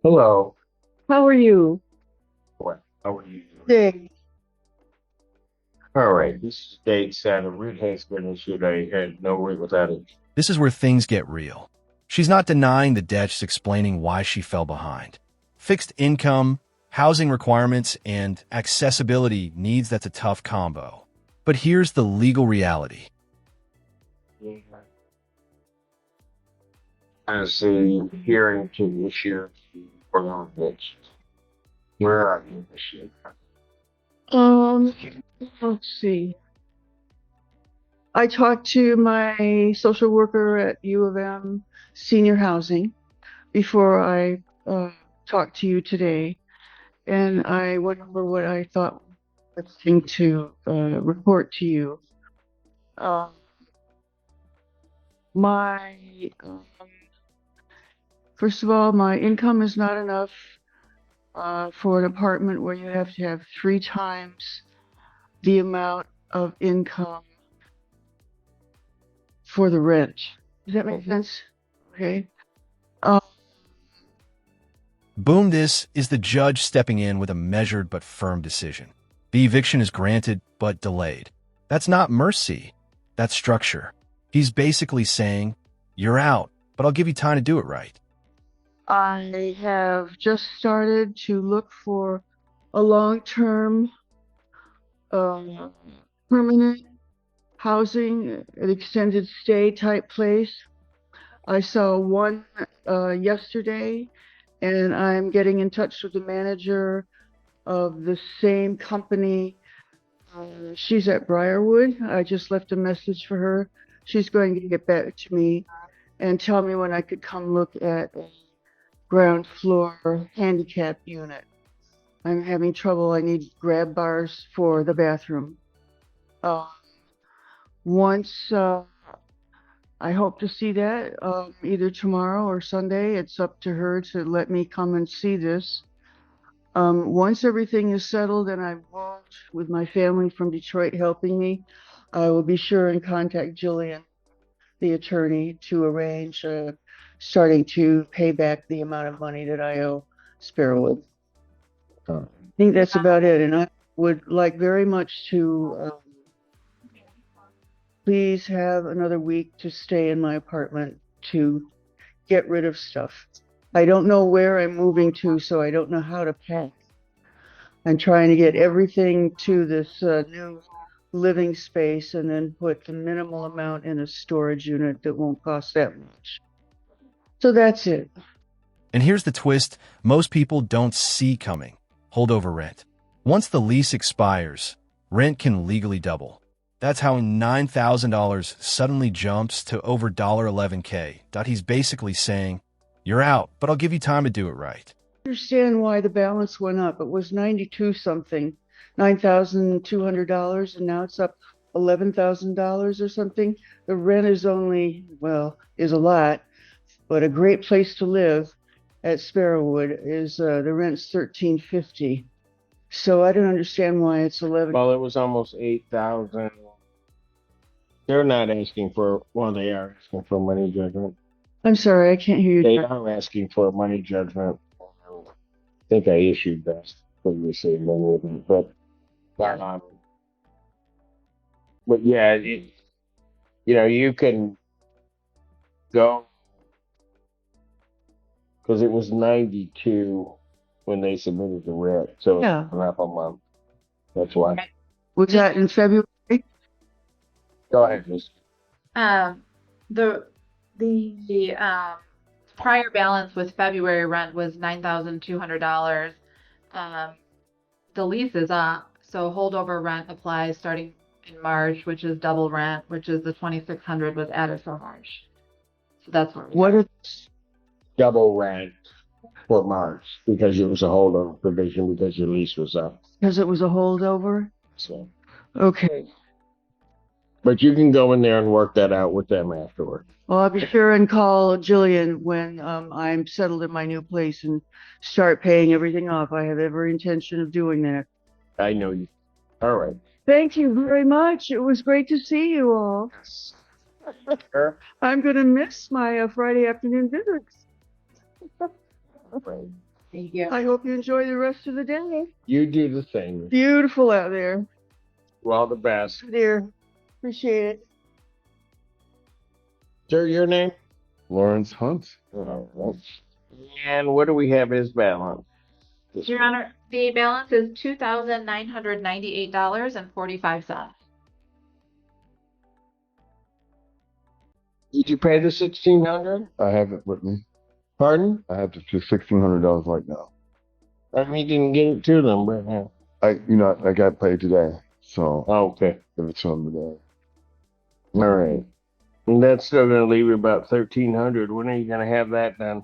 Hello. How are you? What? How are you doing? Day. All right. This is Dave Satter. Root has been issued. I had no word without it. This is where things get real. She's not denying the debt, she's explaining why she fell behind. Fixed income, housing requirements, and accessibility needs that's a tough combo. But here's the legal reality. As a hearing to issue for mortgage. Where are you this year? Um, let's see. I talked to my social worker at U of M Senior Housing before I talked to you today, and I went over what I thought was the thing to report to you. Um, my First of all, my income is not enough for an apartment where you have to have three times the amount of income for the rent. Does that make sense? Okay. Um, Boom, this is the judge stepping in with a measured but firm decision. The eviction is granted but delayed. That's not mercy, that's structure. He's basically saying, you're out, but I'll give you time to do it right. I have just started to look for a long-term, uh, permanent housing, an extended stay type place. I saw one yesterday, and I'm getting in touch with the manager of the same company. She's at Briarwood. I just left a message for her. She's going to get back to me and tell me when I could come look at a ground floor handicap unit. I'm having trouble. I need grab bars for the bathroom. Uh, once I hope to see that either tomorrow or Sunday. It's up to her to let me come and see this. Once everything is settled and I've moved with my family from Detroit helping me, I will be sure and contact Jillian, the attorney, to arrange starting to pay back the amount of money that I owe Sparrowwood. I think that's about it. And I would like very much to please have another week to stay in my apartment to get rid of stuff. I don't know where I'm moving to, so I don't know how to pack. I'm trying to get everything to this new living space and then put the minimal amount in a storage unit that won't cost that much. So that's it. And here's the twist most people don't see coming holdover rent. Once the lease expires, rent can legally double. That's how $9,000 suddenly jumps to over $11K. He's basically saying, you're out, but I'll give you time to do it right. Understand why the balance went up. It was 92 something, $9,200, and now it's up $11,000 or something. The rent is only, well, is a lot, but a great place to live at Sparrowwood is the rent's 1350. So I don't understand why it's 11. Well, it was almost 8,000. They're not asking for, well, they are asking for money judgment. I'm sorry, I can't hear They you. are asking for a money judgment. I think I issued that previously, many of them, but yeah, you can go because it was 92 when they submitted the writ, so it's Yeah. been up a month. That's why. Was that in February? Go ahead, just Um, the the prior balance with February rent was $9,200. Um, the lease is up, so holdover rent applies starting in March, which is double rent, which is the 2,600 was added for March. So that's where we What are. is, double rent for March because it was a holdover provision because your lease was up. because it was a holdover? So, Okay. but you can go in there and work that out with them afterward. Well, I'll be sure and call Jillian when I'm settled in my new place and start paying everything off. I have every intention of doing that. I know you. All right. Thank you very much. It was great to see you all. I'm going to miss my Friday afternoon visits. Right. Thank you. I hope you enjoy the rest of the day. You do the same. Beautiful out there. Well, the best. There. Appreciate it. Sir, your name? Lawrence Hunt. And what do we have as balance? Your Honor, the balance is $2,998.45. Did you pay the 1,600? I have it with me. Pardon? I have the $1,600 right now. I mean, you didn't get it to them, but I got paid today, so okay. give it to them today. All right. And that's still going to leave you about 1,300. When are you going to have that done?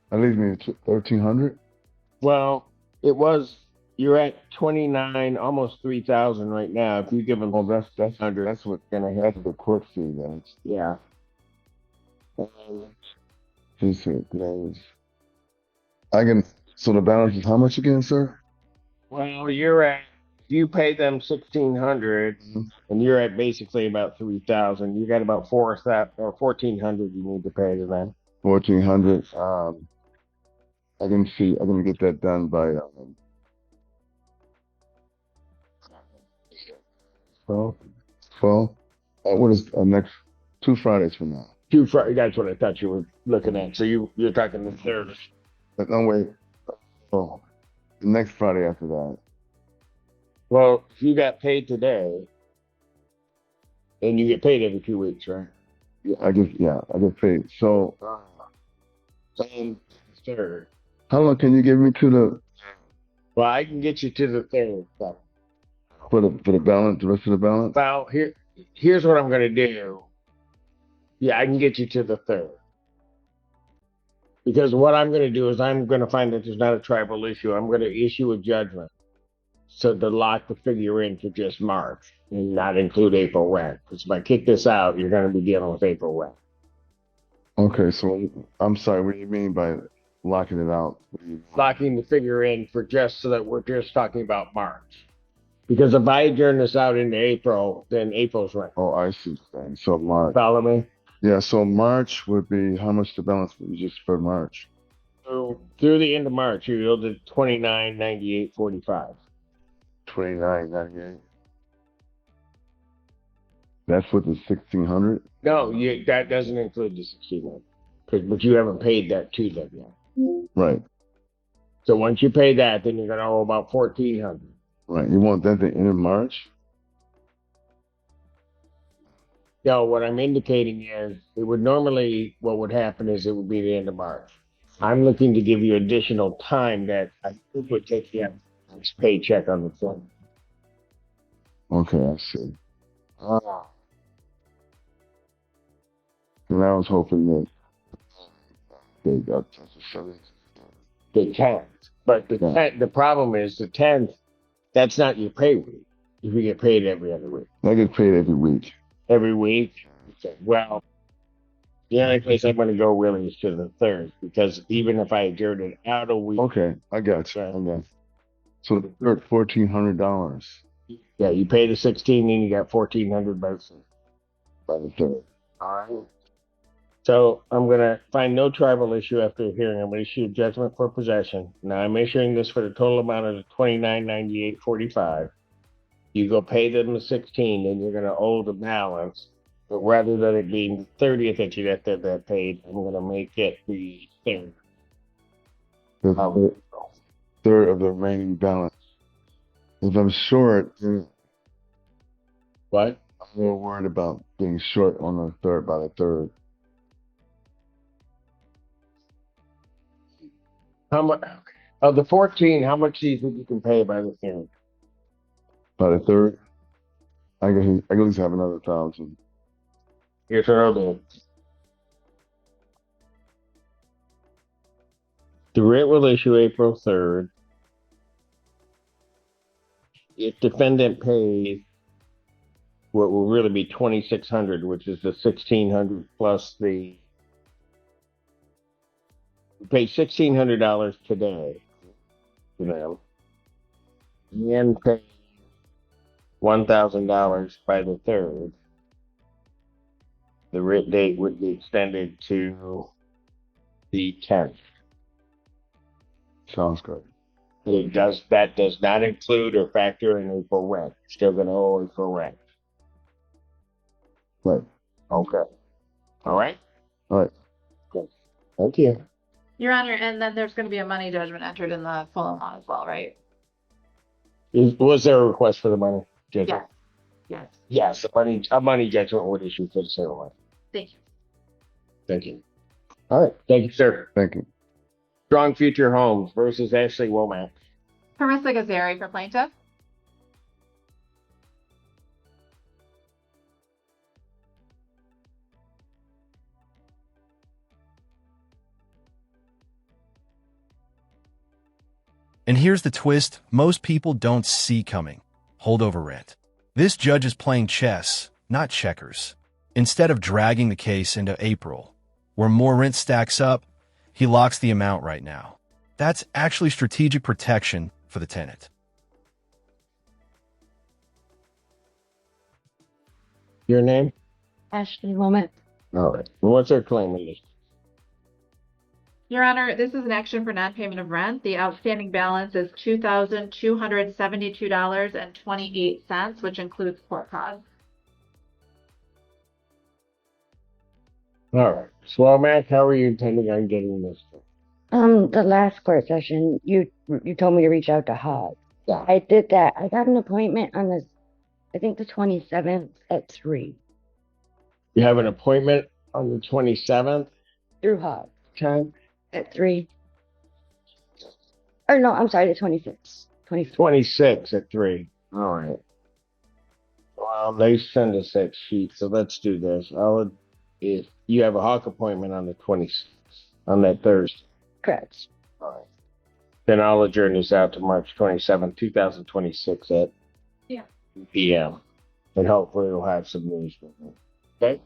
That leaves me 1,300. Well, you're at 29, almost 3,000 right now. If you give them, Well, that's what's going to happen. the court fee. That's Yeah. he said. I can. So the balance is how much again, sir? Well, you pay them 1,600, and you're at basically about 3,000. You got about 4,000 or 1,400 you need to pay to them. 1,400. I can get that done by. Well, what is next? 2 Fridays from now. That's what I thought you were looking at. So you're talking the third. No, wait. Oh, the next Friday after that. Well, if you got paid today, and you get paid every 2 weeks, right? I get paid. So, Third. how long can you give me to the Well, I can get you to the third. for the balance, the rest of the balance? Well, here's what I'm going to do. Yeah, I can get you to the third. Because what I'm going to do is I'm going to find that there's not a tribal issue. I'm going to issue a judgment. So to lock the figure in for just March and not include April rent. Because if I kick this out, you're going to be dealing with April rent. Okay, so I'm sorry. What do you mean by locking it out? What do you mean? Locking the figure in for just so that we're just talking about March. Because if I adjourn this out into April, then April's rent. Oh, I see what you're saying. So March. Follow me? Yeah, so March would be how much the balance would be just for March? So through the end of March, you owe the $29.98.45. 29.98. That's with the 1,600. No, that doesn't include the 1,600, but you haven't paid that to them yet. Right. So once you pay that, then you're gonna owe about 1,400. Right. You want that at the end of March? No, what I'm indicating is what would happen is it would be the end of March. I'm looking to give you additional time that I think would take you next paycheck on the phone. Okay, I see. And I was hoping that they got The 10th. But the problem is the 10th, that's not your pay week. If you get paid every other week. I get paid every week. Every week? Well, the only place I'm going to go really is to the 3rd, because even if I adjourn it out a week. Okay, I got you. Okay. So the third, $1,400 Yeah, you pay the 16, and you got 1,400 by the third. All right. So I'm going to find no tribal issue after the hearing. I'm going to issue a judgment for possession. Now I'm issuing this for the total amount of the $29.98.45. You go pay them the 16, and you're going to owe the balance. But rather than it being the 30th that you get that paid, I'm going to make it the 3rd. The third of the remaining balance. If I'm short, What? I'm a little worried about being short on the third by the third. How much? Of the 14, how much do you think you can pay by the 3rd? By the third, I can at least have another 1,000. Here's what I'll do. The writ will issue April 3rd. If defendant pays what will really be 2,600, which is the 1,600 plus we pay $1,600 today to them, and pay $1,000 by the 3rd. The writ date would be extended to the 10th. Sounds good. That does not include or factor in April rent. Still gonna owe April rent. Right. Okay. All right. All right. Good. Thank you. Your Honor, and then there's going to be a money judgment entered in the full amount as well, right? Was there a request for the money judgment? Yes. Yes, a money judgment would issue for the sale of land. Thank you. Thank you. All right. Thank you, sir. Thank you. Strong Future Homes versus Ashley Womack. Carissa Gazari for plaintiff. And here's the twist most people don't see coming. Holdover rent. This judge is playing chess, not checkers. Instead of dragging the case into April, where more rent stacks up, he locks the amount right now. That's actually strategic protection for the tenant. Your name? Ashley Womack. All right. What's her claim in this? Your Honor, this is an action for non-payment of rent. The outstanding balance is $2,272.28, which includes court costs. All right. Womack, how are you intending on getting this? The last court session, you told me to reach out to Hog. Yeah. I did that. I got an appointment on the, I think the 27th at 3 You have an appointment on the 27th? through Hog Time? at 3. Or no, I'm sorry, the 26th. 26th. 26 at 3. All right. Well, they send us that sheet, so let's do this. If you have a Hawk appointment on the 26th, on that Thursday. Correct. All right. Then I'll adjourn this out to March 27th, 2026 at 2 p.m. And hopefully we'll have some news. Okay?